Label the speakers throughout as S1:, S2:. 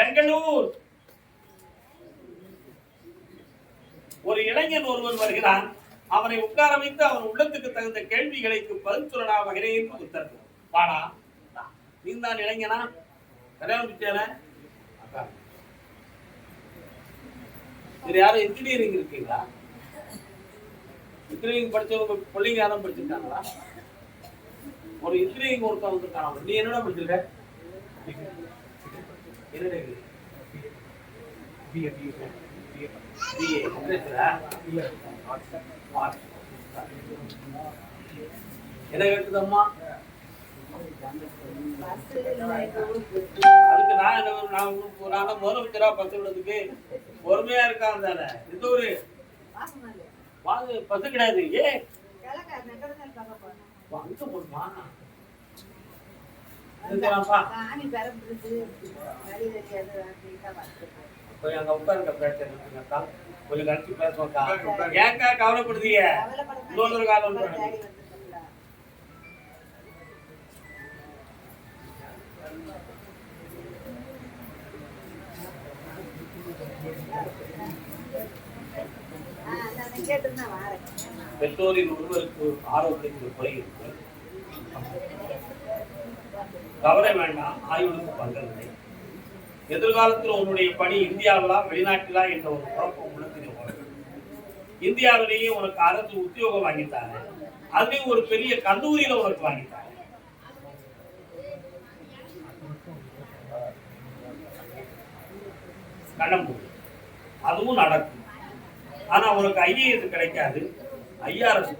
S1: பெங்களூர் ஒரு இளைஞன் ஒருவன் வருகிறான். அவனை உட்கார வைத்து அவன் உள்ளத்துக்கு தகுந்த கேள்விகளுக்கு பதில் சொல்லடா மகனே என்று உத்தரவு. வாடா, நீ தான் இளைஞனா? கல்யாணம் முடிச்சேன? யாரும் இன்ஜினியரிங் இருக்கீங்களா? இன்ஜினியரிங் படிச்சவங்க பிள்ளைங்க யாரும் படிச்சிருக்காங்களா? ஒரு இன்ஜினியரிங் ஒருத்தன் வந்து காணாம. நீ என்னடா படிச்சிருக்க? என்ன கேட்டுதம்மா? அதுக்கு நான் முதலமைச்சரா பஸ் விடுறதுக்கு பொறுமையா இருக்கான் தானே. இந்த ஒரு பஸ் கிடையாது. அங்க போடுமா? அங்க உட்காருங்க, பேசுறேன் கொஞ்சம் கழிச்சு பேசுவோம்க்கா. ஏன்க்கா கவலைப்படுதீங்க? இன்னொரு காலம் பெற்றோரில் ஒருவருக்கு ஆரோக்கியத்தில் குறை இருக்கு, கவலை வேண்டாம், ஆய்வுக்கு பங்கவில்லை. எதிர்காலத்தில் உன்னுடைய பணி இந்தியாவிலா வெளிநாட்டிலா என்ற ஒரு குழப்பம் உள்ளத்தில் இந்தியாவிலேயே உனக்கு அரசு உத்தியோகம் வாங்கித்தாங்க, அதுலயும் ஒரு பெரிய கல்லூரியில உனக்கு வாங்கித்தாங்க. கடம்பூர் அதுவும் நடக்கும். ஆனா உனக்கு ஐஏஎஸ் கிடைக்காது, ஐஆர்எஸ்.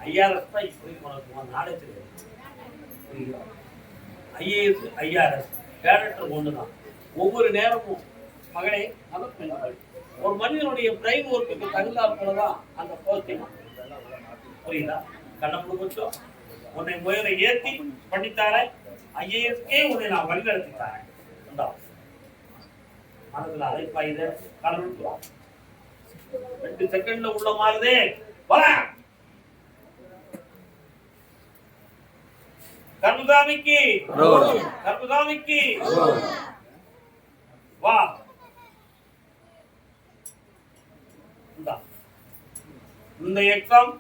S1: ஐஆர்எஸ் தான் இப்படி உனக்கு நாலேஜ் புரியுதா? ஐஏஎஸ் ஐஆர்எஸ் கேரக்டர் ஒண்ணுதான். ஒவ்வொரு நேரமும் மகனே ஒரு மனிதனுடைய பிரெயின் ஒர்க்குக்கு தகுந்தால் போலதான் அந்த போஸ்டிங். புரியுதா? கண்ணப்படு கொஞ்சம் உன்னை முயலை ஏற்றி பண்ணித்தார ஐஏஎஸ்கே உன்னை நான் வழிநடத்தித்தாரேன். மனதுல அழைப்பாயுத கடவுள் 2 செகண்ட்ல உள்ள மாறுதே. கர்மசாமிக்கு கர்மசாமிக்கு வா. இந்த எக்ஸாம்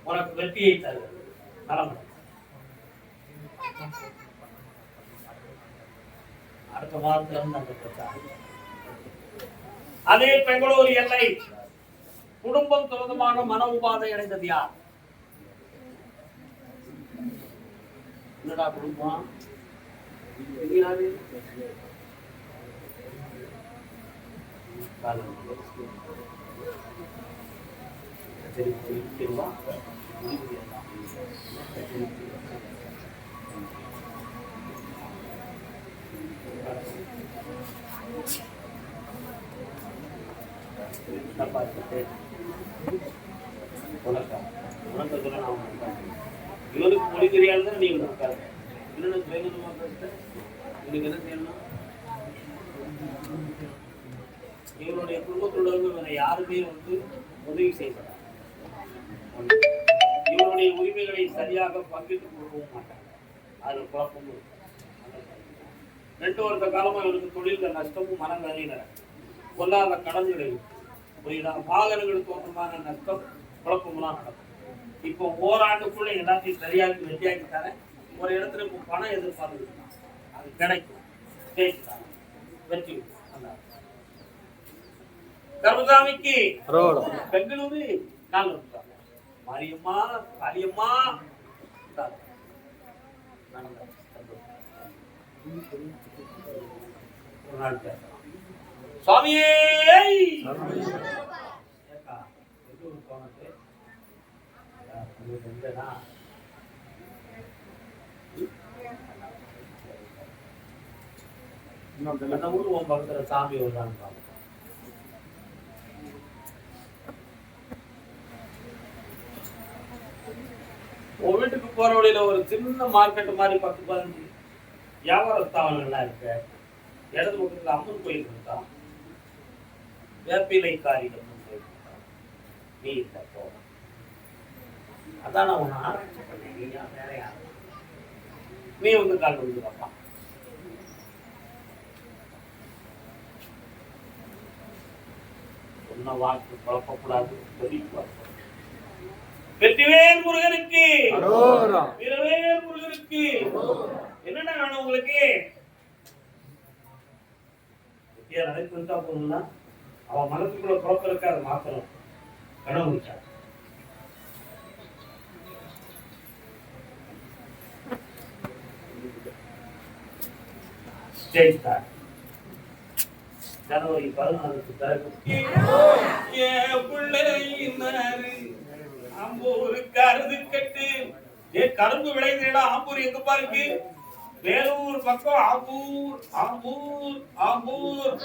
S1: உனக்கு வெற்றியை தருகிறது. நலம். அடுத்த மாதத்துல இருந்து அந்த பிரச்சாரம். அதே பெங்களூர் எல்லை குடும்பம் சம்பந்தமான மன உபாதை அடைந்தது யார்? என்னடா குடும்பம்? இவனுக்கு மொழி தெரியாதுன்னு நீங்க இருக்காரு. இன்னொன்னு என்ன செய்யணும்? இவனுடைய குடும்பத்துள்ளவங்க யாருமே வந்து உதவி செய்யப்படாது. இவனுடைய உரிமைகளை சரியாக பங்கிட்டு கொடுக்கவும் மாட்டாங்க. அது குழப்பமும். 2 வருட காலமா இவனுக்கு தொழில்கள் நஷ்டமும் மனவேதனை, பொல்லாத கடன்கள், புரியுதா? வாகனங்கள் தோற்றமான நஷ்டம், குழப்பம்லாம் நடக்கும். இப்போ ஓராண்டுக்குள்ள எல்லாத்தையும் சரியாக்கி வெற்றியாக்கி தரேன். ஒரு இடத்துல இப்போ பணம் எதிர்பார்த்து அது கிடைக்கும். வெற்றி. கர்மசாமிக்கு பெங்களூரு நாள் மாரியம்மா காளியம்மா ஒரு நாள் பேசலாம். சுவாமியே அந்த ஊர் உன் பக்கத்துல சாமி வருவாங்க. உன் வீட்டுக்கு போற வழியில ஒரு சின்ன மார்க்கெட் மாதிரி 10-15 வியாபார ஸ்தாபனங்கள்லாம் இருக்கு. இடது பக்கத்துல அம்மன் கோயில் இருக்கா, வேப்பிலை காரியம் நீ இருக்கப்போ அதான் நான் உன்னை ஆராய்ச்சி பண்ணேன். வேற யாரும் நீ வந்து கால் விழுந்துடாப்பா. சொன்ன வாக்கு குழப்பக்கூடாது. வெற்றிவேல் முருகனுக்கு, வீரவேல் முருகனுக்கு. என்னென்ன வேணும் உங்களுக்கு? நடத்தி வந்தா போகணும்னா அவன் மனசுக்குள்ள குழப்பம் இருக்க அதை மாத்தணும். கனவு ஜெயித்தார். ஜனவரி 14க்கு பிறகு ஆம்பூர் கருது கட்டு. கரும்பு விளைந்த ஆம்பூர் எங்க பாருக்கு? வேலூர் பக்கம். ஆம்பூர் ஆம்பூர் ஆம்பூர்.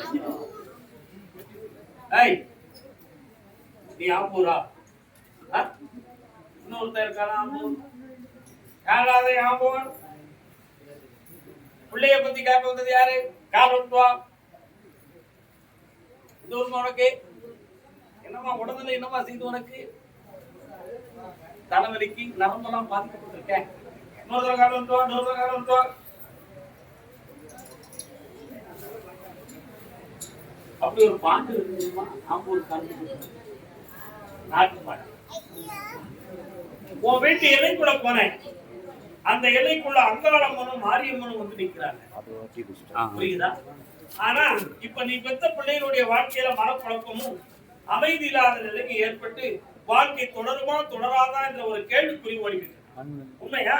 S1: நீ ஆம்பூரா? இன்னொருத்தர் இருக்கான ஆம்பூர். யாராவது ஆம்பூர் பிள்ளைய பத்தி கேட்க வந்தது யாரு? கால் ஒட்டுவா. இது உனக்கு என்னமா உடனே என்னமா செய்து? உனக்கு தலைவலிக்கு நரம்பெல்லாம் பாதிக்கப்பட்டிருக்கேன். இன்னொரு கால் ஒட்டுவா, இன்னொரு கால் ஒட்டுவா. அப்படி ஒரு பாட்டு இருக்குமா? ஆம்பூர் நாட்டு பாட்டு. உன் வீட்டு எல்லைக்குள்ள போனேன். அந்த எல்லைக்குள்ள அங்காளம்மனும் மாரியம்மனும் வந்து நிற்கிறாங்க. புரியுதா? ஆனா இப்ப நீ பெத்த பிள்ளைகளுடைய வாழ்க்கையில மனக்குழப்பமும் அமைதி இல்லாத நிலைக்கு ஏற்பட்டு வாழ்க்கை தொடருமா தொடராதா என்ற ஒரு கேள்விக்குறி ஓடிவிட்டு. உண்மையா?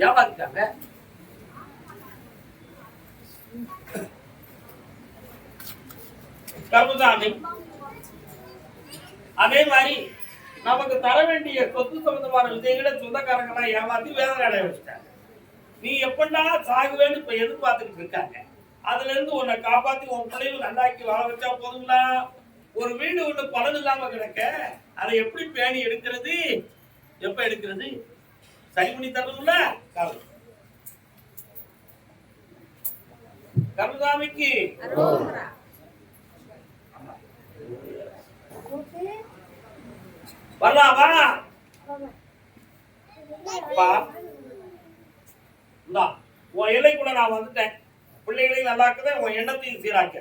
S1: ஏமாத்திட்டாங்க. கருதாமி அதே மாதிரி நமக்கு தர வேண்டிய சொத்து சம்பந்தமான விஷயங்களை சொந்தக்காரங்களாம் ஏமாத்தி வேதனை அடைய வச்சுட்டாங்க. நீ எப்படா சாகுவேன்னு இப்ப எதிர்பார்த்துக்கிட்டு இருக்காங்க. அதுல இருந்து உன்னை காப்பாத்தி உன் பிள்ளைகள் நல்லாக்கி வாழ வச்சா போதுங்களா? ஒரு வீடு ஒண்ணு பலன் இல்லாம கிடக்க அதை எப்படி பேணி எடுக்கிறது? எப்ப எடுக்கிறது? சரி பண்ணி தரணும்ல. கருதாமிக்கு வரலாமா? உன் எல்லைக்குள்ள நான் வந்துட்டேன். பிள்ளைகளையும் நல்லா இருக்குதேன், உன் எண்ணத்தையும் சீராக்க.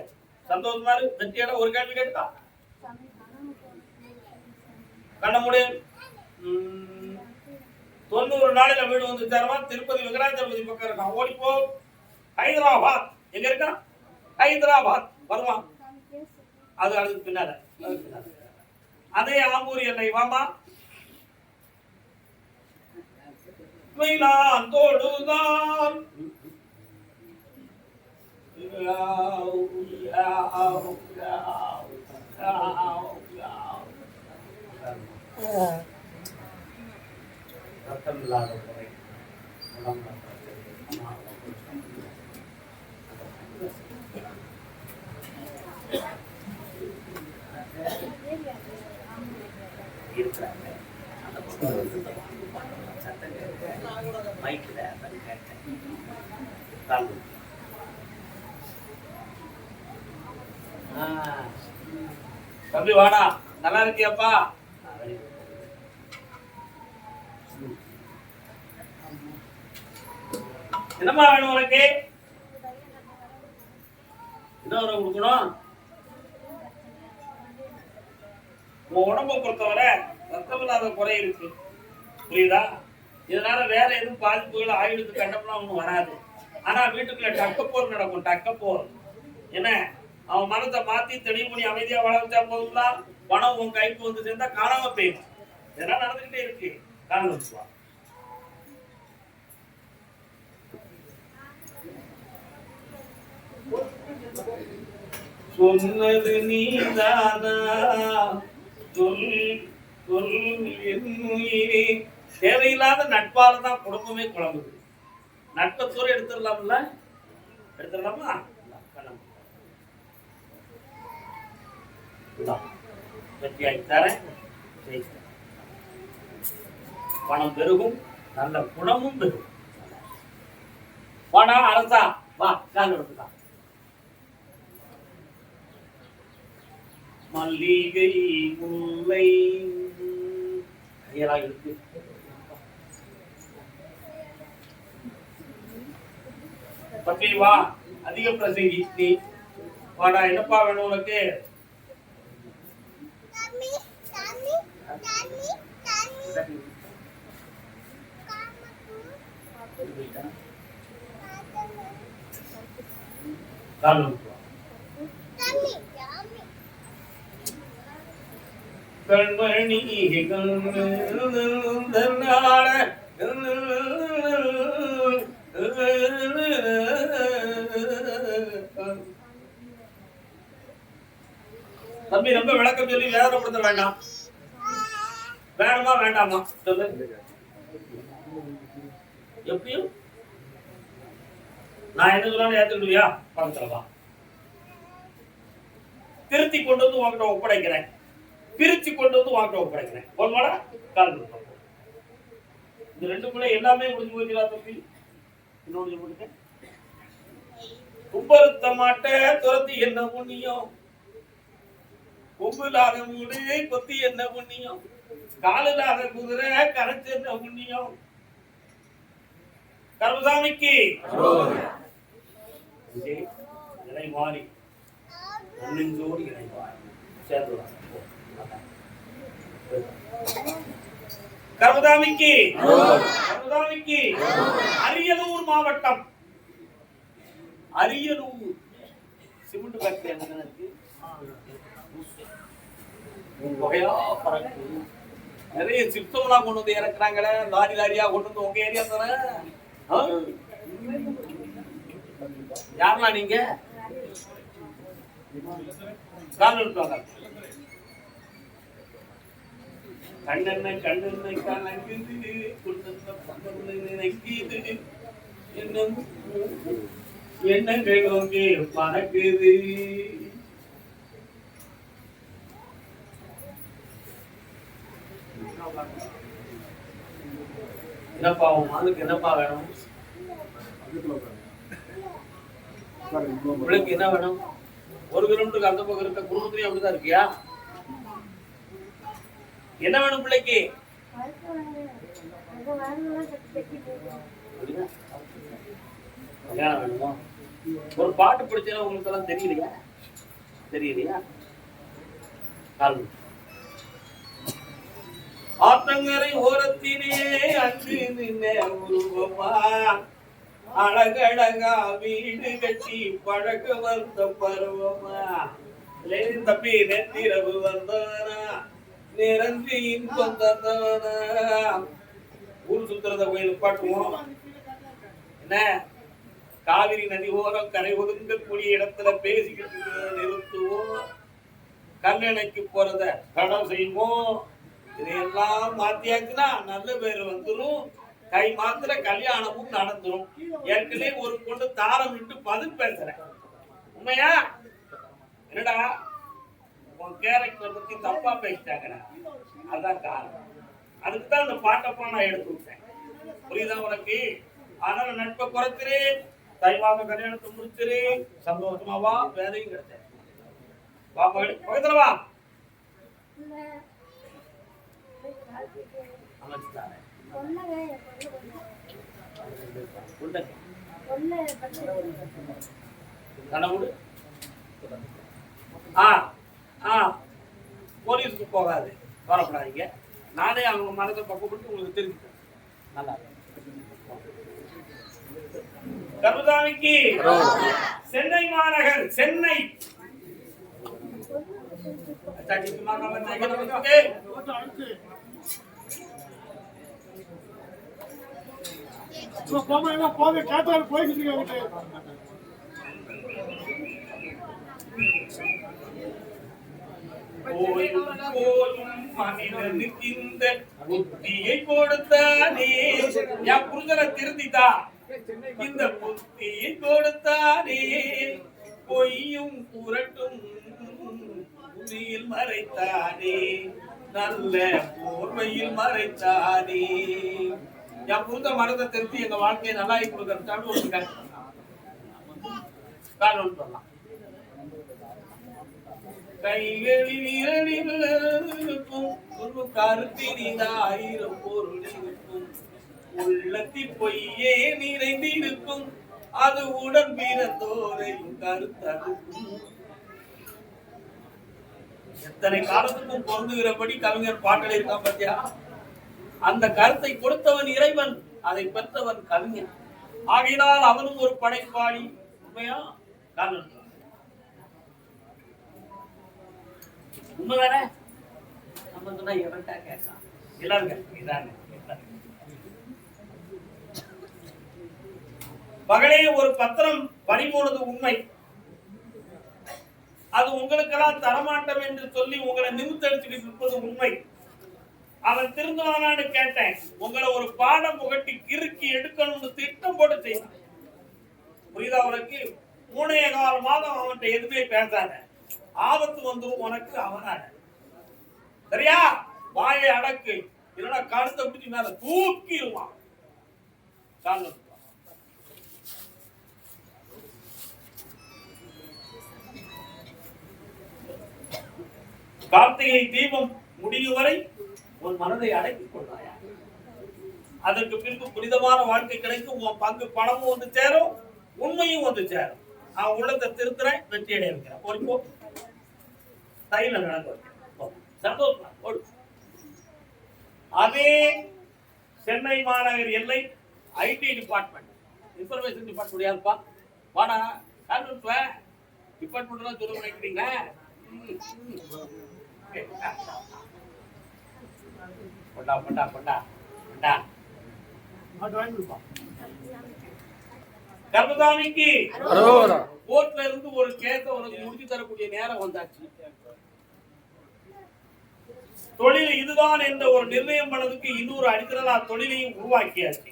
S1: சந்தோஷமா வெற்றியோட ஒரு கேள்வி கேட்டா கண்ண முடியும். 90 நாளில வீடு வந்து சேரமா. திருப்பதி வெங்கடாச்சலபதி பக்கம் இருக்கான். ஓடிப்போ. ஹைதராபாத் எங்க இருக்கான்? ஹைதராபாத் வருவான். அது அதுக்கு பின்னால. அதே ஆம்பூர் எல்லை வாமா. தோடுதான் ரத்தம் இல்லாத முறை இருக்கிறாங்க. மைக்கில் தம்பி வாடா, நல்லா இருக்கியாப்பா? என்னமா வேணும் உனக்கு? என்ன கொடுக்கணும்? உன் உடம்பை பொறுத்தவரை ரத்தமில்லாத குறை இருக்கு. புரியுதா? இதனால வேற எதுவும் பாதிப்புகள் ஆயுளுக்கு கண்டம்லாம் ஒன்றும் வராது. ஆனா வீட்டுக்குள்ள டக்கப்போர் நடக்கும். டக்கப்போர் என்ன? அவன் மனத்தை மாத்தி தெளிவு பண்ணி அமைதியா வாழ வச்சா போதுங்களா? பணம் உன் கைக்கு வந்து சேர்ந்தா காணாம போயிடும். இதெல்லாம் நடந்துகிட்டே இருக்கு. காரணம் சொன்னது நீதானா? தேவையில்லாத நட்பால தான் குடும்பமே குழம்புது. நட்பத்தோடு எடுத்துடலாம்ல? எடுத்துடலாமா? பணம் பெருகும், நல்ல குணமும் பெருகும். பணம் அரசா வா, கால் எடுத்துதான் மல்லிகை முல்லை கையெல்லாம் இருக்கு. பத்தி வா, அதிக பிரசங்கி நீ வாடா. என்னப்பா வேணும் உனக்கு? கண்மணி தம்பி, ரொம்ப விளக்கம் சொல்லி வேதனைப்படுத்த வேண்டாம். வேணுமா வேண்டாமா சொல்லு. எப்படியும் நான் என்ன சொன்னாலும் ஏத்துக்கிடுவியா? பக்கத்துலவா திருத்தி கொண்டு வந்து உங்ககிட்ட ஒப்படைக்கிறேன், பிரிச்சு கொண்டு வந்து உங்ககிட்ட ஒப்படைக்கிறேன். ஒருமாடா கால் இந்த ரெண்டுக்குள்ள எல்லாமே முடிஞ்சு போச்சுடா தம்பி. இன்னொன்று சொல்லிட்டேன், கும்பருத்த மாட்ட துரத்தி என்ன புண்ணியம், கொம்புலாத மூடு கொத்தி என்ன புண்ணியம், காலில்லாத குதிரை கரைச்சு என்ன புண்ணியம். கருமசாமிக்கு இணை மாறி நன்னெஞ்சோடு இணை மாறி சேர்ந்து கருமசாமிக்கு. கருமசாமிக்கு அரியலூர் மாவட்டம், அரியலூர் சிமெண்ட் ஃபேக்டரி என்ன இருக்கு, நிறைய சிப்டம்லாம் கொண்டு வந்து இறக்குறாங்களே, லாரி லாரியா கொண்டு வந்து உங்க ஏரியா தானே. யாருனா நீங்க? கண்ணெண்ண கண்ணெண்ண கலங்குது எண்ணங்கள் நோக்கி பறக்குது. என்னப்பா உன் மகளுக்கு என்னப்பா வேணும்? உங்களுக்கு என்ன வேணும்? 1 கிலோமீட்டருக்கு அந்த பக்கம் இருக்க குடும்பத்திலேயே அப்படிதான் இருக்கியா? என்ன வேணும் பிள்ளைக்கு? கல்யாணம் வேணுமா? ஒரு பாட்டு பிடிச்சா உங்களுக்கு எல்லாம் தெரியலையா? தெரியலையா? ஆத்தங்கரை ஓரத்தினே அன்று நின்ன உருவமா, அழகழகா வீடு கட்டி பழக வந்த பருவமா, தம்பி நெத்திரவு வந்தவனா நிறந்து இன்பம் தந்தவனா. ஊர் சுத்துறத போய் நிப்பாட்டுவோம். என்ன காவிரி நதி ஓரம் கரை ஒதுங்கக்கூடிய இடத்துல பேசிக்கிட்டு நிறுத்துவோம். கல்லணைக்கு போறத தடை செய்வோம். இதையெல்லாம் மாத்தியாச்சுன்னா நல்ல பேர் வந்துடும். கை மாத்திர கல்யாணமும் நடந்துரும். ஏற்கனவே ஒரு பொண்ணு தாரம் விட்டு பதில் பேசுறேன். உண்மையா? என்னடா உன் கேரக்டர் பத்தி தப்பா பேசிட்டாங்கடா, அதான் காரணம். அதுக்குதான் அந்த பாட்டப்பா நான் எடுத்து விட்டேன். புரியுதா உனக்கு? அதனால நட்பை குறைச்சிரு, தைவாக கல்யாணத்தை முடிச்சிரு, சந்தோஷமா வா, வேலையும் கிடைச்ச வா மகளி, பக்கத்துல வா. போலீஸுக்கு போகாது, வரப்படாதீங்க. நானே அவங்க மனதை பக்கப்பட்டு உங்களுக்கு தெரிஞ்சுக்கிறேன். நல்லா கருதாமிக்கு சென்னை மாநகர், சென்னை மனிதனுக்கு இந்த புத்தியை கொடுத்தானே, என் புரிதலை திருந்திட்டா, இந்த புத்தியை கொடுத்தானே, பொய்யும் புரட்டும் புதியில் மறைத்தானே, நல்ல போர்வையில் மறைத்தானே. என் புரித மனதை திருத்தி எங்க வாழ்க்கையை நல்லா கொடுக்கறதுக்காக ஒரு காரணம் சொல்லலாம். கைகளில் இருக்கும் கருத்தினில் 1000 பொருள் இருக்கும். உள்ளத்தில் பொய்யே நிறைந்திருக்கும் அது உடன் பிறந்தோரையும் கருத்தருக்கும். எத்தனை காலத்துக்கும் பொருந்துகிறபடி கவிஞர் பாட்டல் இருக்கா பத்தியா? அந்த கருத்தை கொடுத்தவன் இறைவன், அதை பெற்றவன் கவிஞன். ஆகினால் அவனும் ஒரு படைப்பாளி. உண்மையா? உண்மைதானே? நம்ம சொன்னா எவன்டா கேட்கலாம்? எல்லாரும் மகளே, ஒரு பத்திரம் பறிபோனது உண்மை. அது உங்களுக்கெல்லாம் தரமாட்டம் என்று சொல்லி உங்களை நிமித்தடிச்சுக்கிட்டு இருப்பது உண்மை. அவன் திருந்துவானான்னு கேட்டேன். உங்களை ஒரு பாடம் புகட்டி கிறுக்கி எடுக்கணும்னு திட்டம் போட்டு செய்வான். புரியுதா உனக்கு? 3.25 மாதம் அவன்கிட்ட எதுவுமே பேசாத. ஆபத்து வந்துடும் உனக்கு அவனால. சரியா? வாயை அடக்கு, இல்லைன்னா கழுத்தை பிடிச்சி மேல தூக்கிடுவான். கார்த்திகை தீபம் முடியும் வரை உன் மனதை அடக்கிக் கொள்வாயா? அதற்கு பின்பு புனிதமான வாழ்க்கை கிடைக்கும். உன் பங்கு பணமும் வந்து சேரும், உண்மையும் வந்து சேரும். அவன் உள்ளத்தை திருத்துறேன், வெற்றி அடைய வைக்கிறேன். ஒரு போ தைல நடந்து சந்தோஷம். அதே சென்னை மாநகர் எல்லை ஐடி டிபார்ட்மெண்ட், இன்ஃபர்மேஷன் டிபார்ட்மெண்ட் யாருப்பா? வாடா டிபார்ட்மெண்ட் தான் சொல்ல நினைக்கிறீங்க. கர்மசாமிக்கு கோர்ட்ல இருந்து ஒரு கேஸ உனக்கு முடிச்சு தரக்கூடிய நேரம் வந்தாச்சு. தொழில் இதுதான் என்ற ஒரு நிர்ணயம் பண்ணதுக்கு இன்னொரு அடித்தலா தொழிலையும் உருவாக்கியாச்சு.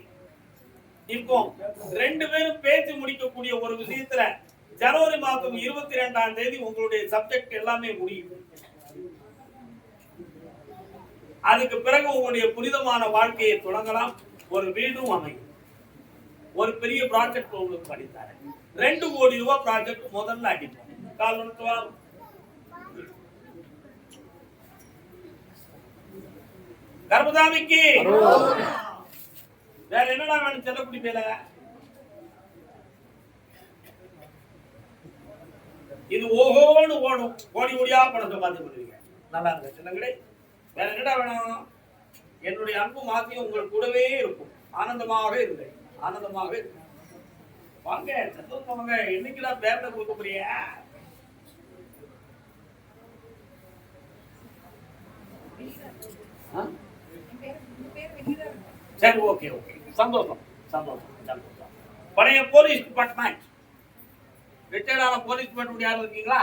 S1: இப்போ 2 பேரும் பேசி முடிக்கக்கூடிய ஒரு விஷயத்துல ஜனவரி மாதம் 22ஆம் தேதி உங்களுடைய சப்ஜெக்ட் எல்லாமே முடியும். அதுக்கு பிறகு உங்களுடைய புனிதமான வாழ்க்கையை தொடங்கலாம். ஒரு வீடும் அமையும். ஒரு பெரிய ப்ராஜெக்ட் உங்களுக்கு படித்தாரு. 2 கோடி ரூபாய் ப்ராஜெக்ட் முதல்ல அடிப்போம். காலத்துவா கர்மசாமிக்கு வேற என்னடா வேணும்? செல்லக்குடி பேல இது ஓஹோன்னு ஓடும். கோடி கோடியா பணத்தை பார்த்து பண்ணுவீங்க. நல்லா இருக்கு சின்னங்களே. வேற என்னடா வேணும்? என்னுடைய அன்பு மாத்தியம் உங்கள் கூடவே இருக்கும். ஆனந்தமாக இருங்க, ஆனந்தமாக இருக்கு. வாங்க, சந்தோஷம் வாங்க. என்னைக்குதான் பேர்ல கொடுக்க போறிய? சரி, ஓகே ஓகே, சந்தோஷம் சந்தோஷம் சந்தோஷம். பழைய போலீஸ் டிபார்ட்மெண்ட், ரிட்டையர்டான போலீஸ் டிபார்ட்மெண்ட் யாரும் இருக்கீங்களா?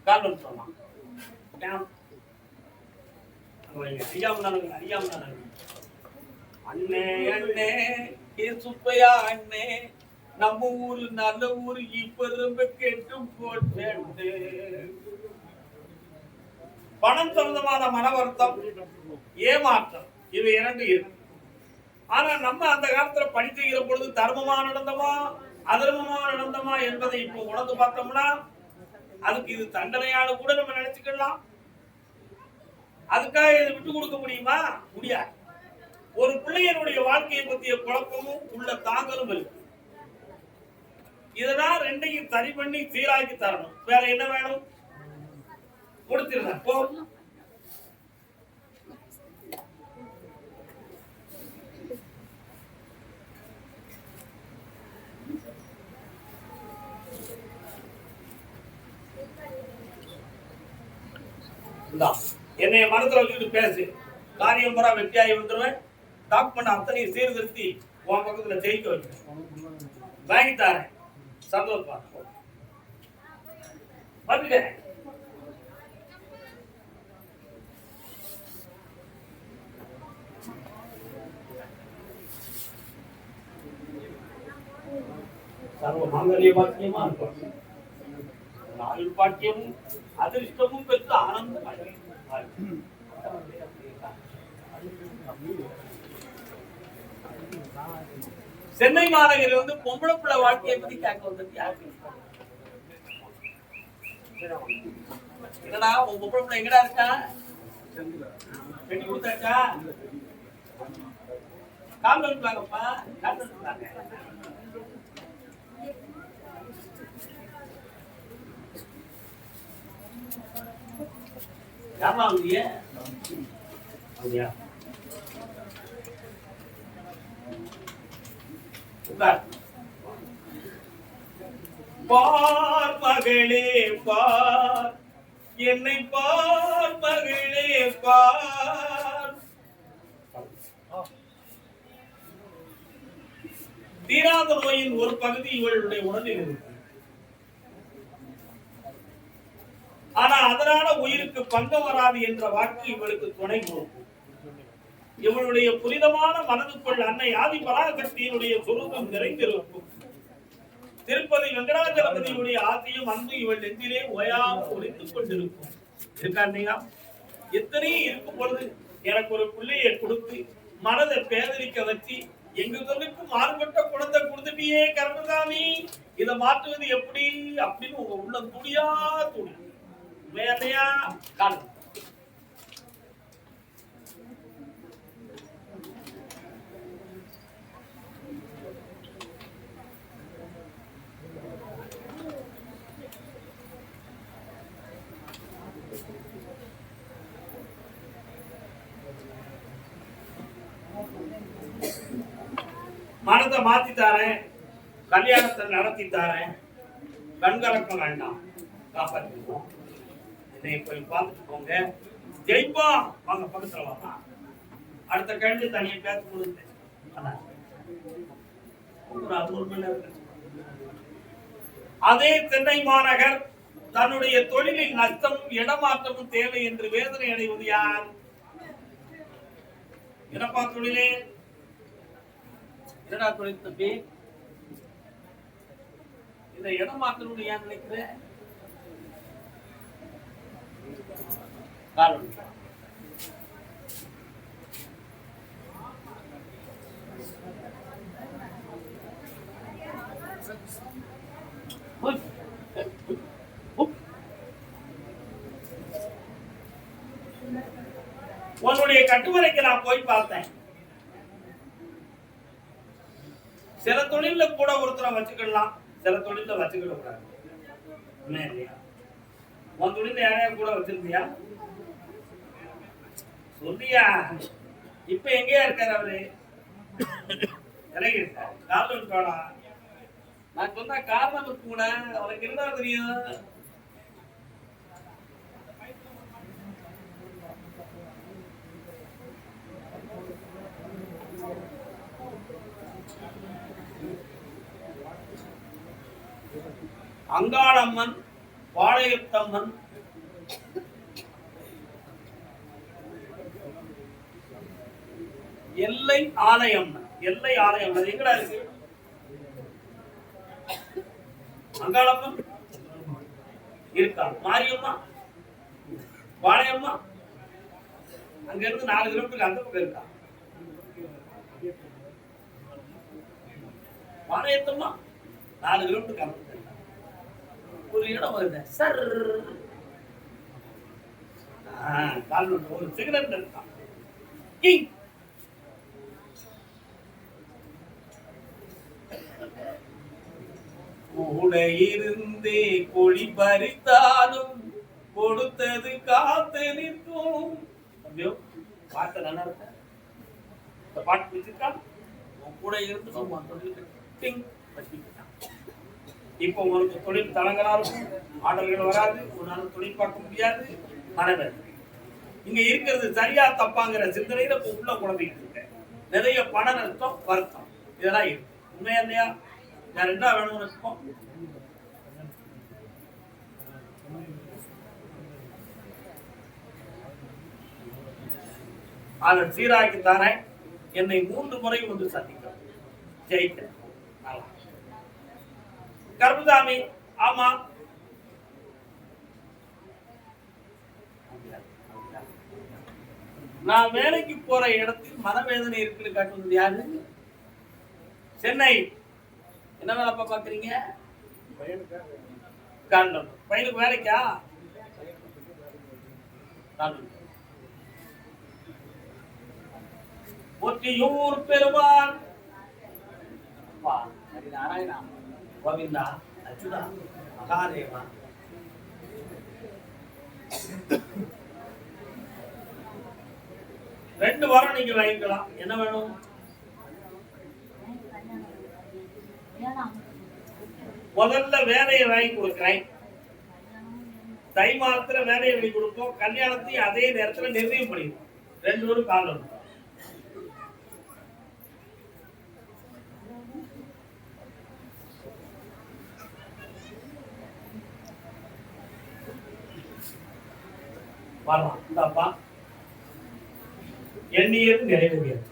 S1: காரணம் சொல்லலாம். அண்ணே அண்ணே சுப்பையா அண்ணே, நம்ம ஊரு நல்ல ஊரு இப்ப ரொம்ப கெட்டு போட்டு. பணம் சம்பந்தமான மன வருத்தம், ஏமாற்றம், இவை 2 இருக்கு. ஆனா நம்ம அந்த காலத்துல பணி செய்கிற பொழுது தர்மமா நடந்தமா அதர்மமா நடந்தமா என்பதை இப்போ உணர்ந்து பார்த்தோம்னா அதுக்கு இது தண்டனையால கூட நம்ம நினைச்சுக்கலாம். அதுக்காக இதை விட்டு கொடுக்க முடியுமா? முடியாது. ஒரு பிள்ளையனுடைய வாழ்க்கையை பற்றிய குழப்பமும் உள்ள தாங்கலும் இருக்கு. இதனால் 2ஐயும் சரி பண்ணி சீராக்கி தரணும். வேற என்ன வேணும்? முடிச்சிருந்தேன் போ. என்னைய மனத்துல வச்சுட்டு பேசு. காரியம் பூரா வெற்றியாகி வந்துருவேன். டாக்குமெண்ட் அத்தனையும் சீர்திருத்தி உன் பக்கத்துல ஜெயிக்க வைக்கிறேன். வாங்கி தரேன். சந்தோஷமா வந்துட்டேன். சர்வ மாங்கல்ய பாக்கியமா இருக்கும். ஆயுள் பாக்கியமும் அதிர்ஷ்டமும் பெற்று ஆனந்தம். சென்னை மாநகரில் பொம்பளை பிள்ளை வாழ்க்கையை பத்தி கேட்க வந்தது யாருக்கு? என்னடா உன் பொம்பளை எங்கடா இருக்கா? வெட்டி கொடுத்தாச்சா? கால் வந்துட்டாங்கப்பா, கால் வந்துட்டாங்க. யாரா வந்தீங்க? அப்படியா? பார் மகளே பார், என்னை பார் மகளே பார். தீராத நோயின் ஒரு பகுதி இவளுடைய உடலில் இருக்கு. ஆனா அதனால உயிருக்கு பங்கம் வராது என்ற வாக்கு இவளுக்கு துணை கொடுக்கும். இவளுடைய புனிதமான மனதுக்குள் அன்னை ஆதி பராசக்தியினுடைய சொரூபம் நிறைந்திருக்கும். திருப்பதி வெங்கடாஜலபதியுடைய ஆசையும் அன்பு இவள் நெஞ்சிலே ஓயாமல் ஒழித்துக் கொண்டிருக்கும். இருக்கா? எத்தனையும் இருக்கும் பொழுது எனக்கு ஒரு பிள்ளையை கொடுத்து மனதை பேதலிக்க வச்சு எங்களுக்கு மாறுபட்ட குழந்தை கொடுத்துட்டியே கர்மசாமி, இதை மாற்றுவது எப்படி அப்படின்னு உங்க உள்ள துடியா துடி வேலையா காலம். மனத்தை மாத்தி தாரேன், கல்யாணத்தை நடத்தி தாரேன், கண்கலக்கம் வேண்டாம், காப்பாற்றிடுவோம். என்னை போய் பார்த்துட்டு போங்க, ஜெயிப்பா வாங்க பக்கத்துல வாங்க. அடுத்த கேள்வி தனியை பேச முடியுது. அதே சென்னை மாநகர் தன்னுடைய தொழிலில் நஷ்டமும் இடமாற்றமும் தேவை என்று வேதனை அடைவது யார்? என்னப்பா தொழிலே? என்னடா தொழில் தம்பி? இந்த இடமாற்றணும் ஏன் நினைக்கிற? காரணம் உன்னுடைய கட்டுமறைக்கு நான் போய் பார்த்தேன். சில தொழில கூட ஒருத்தரை வச்சுக்கலாம், சில தொழில வச்சுக்கிட கூடாது. இல்லையா? உன் தொழில யாரையா கூட வச்சிருந்தியா? சொல்லியா? இப்ப எங்கேயா இருக்காரு அவரு? இறங்கி இருக்காரு. காரணம் இருக்காடா? நான் சொன்ன காரணம் இருக்கு கூட, அவருக்கு என்ன தெரியும்? அங்காளம்மன், பாளையத்தம்மன், எல்லை ஆலயம். எல்லை ஆலயம் அது எங்கடா இருக்கு? அங்காளம்மன் இருக்கா? மாரியம்மா, பாளையம்மா அங்க இருந்து 4 கிலோமீட்டருக்கு அந்த பக்கம் இருக்கா? பாளையத்தம்மா 4 கிலோமீட்டருக்கு அந்த பக்கம் ஒரு இடம் வருது சார். ஒரு சிகரெட் இருக்கான். கூட இருந்தே கொடி பறித்தாலும் கொடுத்தது காத்து நிற்கும். பாட்டு நல்லா இருக்க? இந்த பாட்டு பிடிச்சிருக்கா? கூட இருந்து இப்போ உனக்கு தொழில் தளங்களா இருக்கும், ஆர்டர்கள் வராது, உன்னால தொழில் பார்க்க முடியாது, மனதை இங்க இருக்கிறது சரியா தப்பாங்கிற சிந்தனையில உள்ள குழந்தைங்க இருக்க நிறைய பண நஷ்டம், வருத்தம் இதெல்லாம் இருக்கு. உண்மையா இல்லையா? வேற என்ன வேணும் இருக்கும்? அதை சீராக்கித்தானே என்னை 3 முறை வந்து சந்திக்க ஜெயிக்க. கர்மசாமி ஆமா, நான் வேலைக்கு போற இடத்தில் மனவேதனை இருக்குன்னு காட்டுவது யாரு? சென்னை. என்ன வேலைப்பா பாக்குறீங்க? காரணம் பையனுக்கு வேலைக்கா ஒற்றியூர் பெருமான் நாராயணா கோவிந்தா அச்சுதா மகாதேவா ரெண்டு வாரம் நீங்க வாங்கிக்கலாம். என்ன வேணும்? முதல்ல வேலையை வாங்கி கொடுக்கிறேன். தை மாதத்துல வேலையை வாங்கி கொடுப்போம். கல்யாணத்தையும் அதே நேரத்துல நிர்ணயம் பண்ணிடுவோம். ரெண்டு பேரும் காலம் வரலாம். இந்தாப்பா எண்ணியது நிறைவேறியது.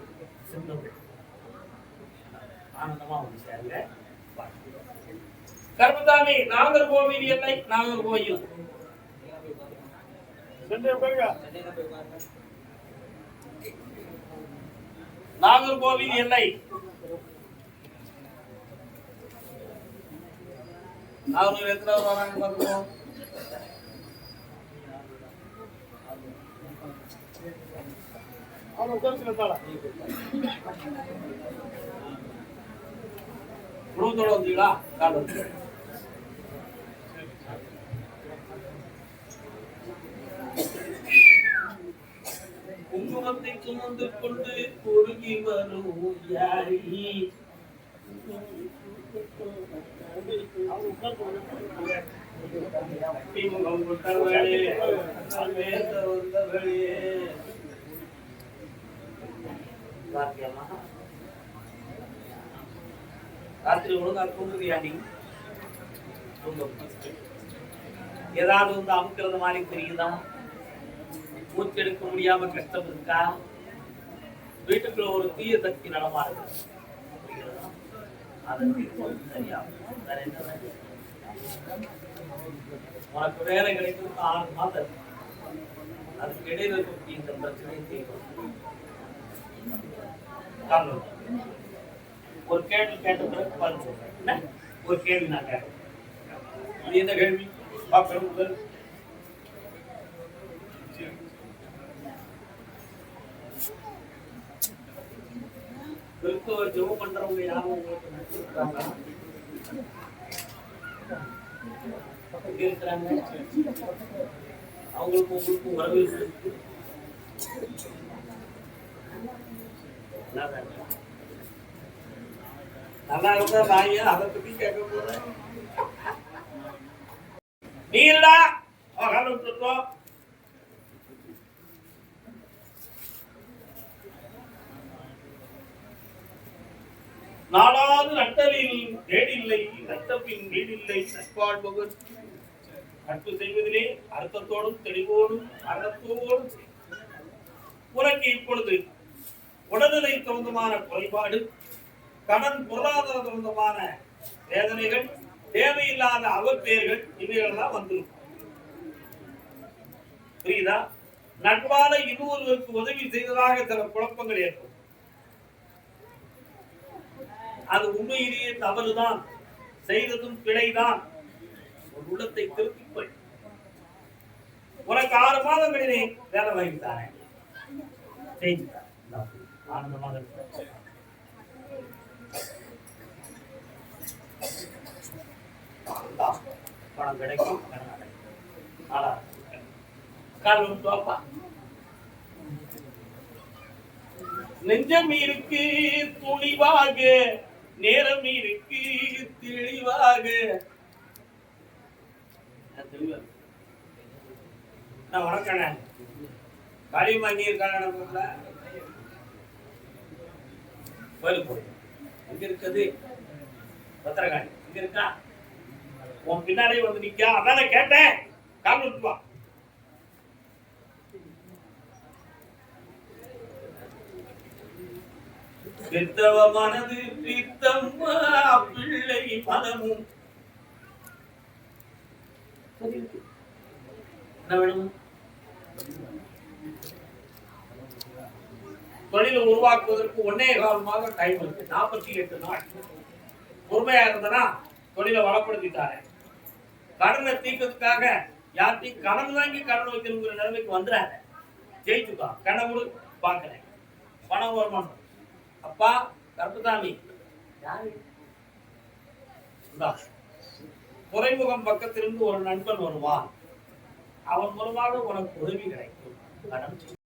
S1: ஆனந்தமா வந்து சேருங்க. கர்மதாமி நாகர்கோவில் எல்லை நாகர்கோவில் நாகர்கோவில் எல்லை நாகர்கோவில் எத்தனை வராங்க பார்த்துக்கோம். குடும்பத்தோட வந்தீங்களா? குங்குமத்தை சுமந்து கொண்டு பொருகி வரும் யாரி ராத்திரி ஒழுங்கா தூங்குறியா? நீ ஏதாவது வந்து அமுக்கிறது மாதிரி தெரியுதா? மூச்செடுக்க முடியாம கஷ்டம் இருக்கா? வீட்டுக்குள்ள ஒரு தீய சக்தி நடமா இருக்கு. உனக்கு வேலை கிடைக்கும் 6 மாதம். அதுக்கு இடையில இருக்கக்கூடிய இந்த பிரச்சனையை தீர்க்கும். ஒரு கேள்வி கேட்ட பிறகு பதில் சொல்றேன். ஒரு கேள்வி நான் கேட்கிறேன். அது என்ன கேள்வி? பார்க்கணும். கிறிஸ்துவ ஜெபம் பண்றவங்க யாரும் உங்களுக்கு இருக்கிறாங்க? அவங்களுக்கு உங்களுக்கும் வரவேற்பு நல்லா இருந்தா நான் ஏன் அதை பத்தி கேட்க போறேன்? நீடா விட்டுருக்கோம். நாளாது நட்டலில் தேடில்லை, நட்டப்பின் வீடில்லை, நட்பாழ்பவர் நட்பு செய்வதிலே அர்த்தத்தோடும் தெளிவோடும் அறத்தோடும் உனக்கு இப்பொழுது உடல்நிலை சொந்தமான குறைபாடு, கடன் பொருளாதார சொந்தமான வேதனைகள், தேவையில்லாத அவப்பெயர்கள் இவைகளெல்லாம் வந்துடும். புரியுதா? நட்பால இன்னொருவருக்கு உதவி செய்ததாக சில குழப்பங்கள் ஏற்படும். அது உண்மையிலேயே தவறுதான், செய்ததும் பிழைதான். ஒரு உள்ளத்தை திருப்பிக் கொள். உனக்கு 6 மாதங்களிலே வேலை வாங்கித்தானே செய்தார். ஆனந்தமாக பணம் கிடைக்கும். நெஞ்சம் இருக்கு துணிவாக, நேரம் இருக்கு தெளிவாக. நான் வணக்கம் காளியம்மா இங்க இருக்காங்க. கோயிலுக்கு போய் எங்க இருக்குது? பத்திரகாளி இங்க இருக்கா? உன் பின்னாலே வந்து நிக்கா. அதான கேட்டேன். கால் வா. பெத்தவ மனது பித்தம்மா பிள்ளை மனமும். என்ன வேணும்? தொழிலை உருவாக்குவதற்கு 1.25 மாதம் டைம் இருக்கு. 48 நாள் பொறுமையா இருந்தனா தொழிலை வளப்படுத்திட்டாரு. கடனை தீர்க்கிறதுக்காக யார்ட்டையும் கடன் வாங்கி கடன் வைக்கணுங்கிற நிலைமைக்கு வந்துடாத. ஜெயிச்சுக்கோ. கனவு பார்க்கிறேன், பணம் வருமானம். அப்பா கருப்புசாமி யாரு? துறைமுகம் பக்கத்திலிருந்து ஒரு நண்பன் வருவான். அவன் மூலமாக உனக்கு உதவி கிடைக்கும்.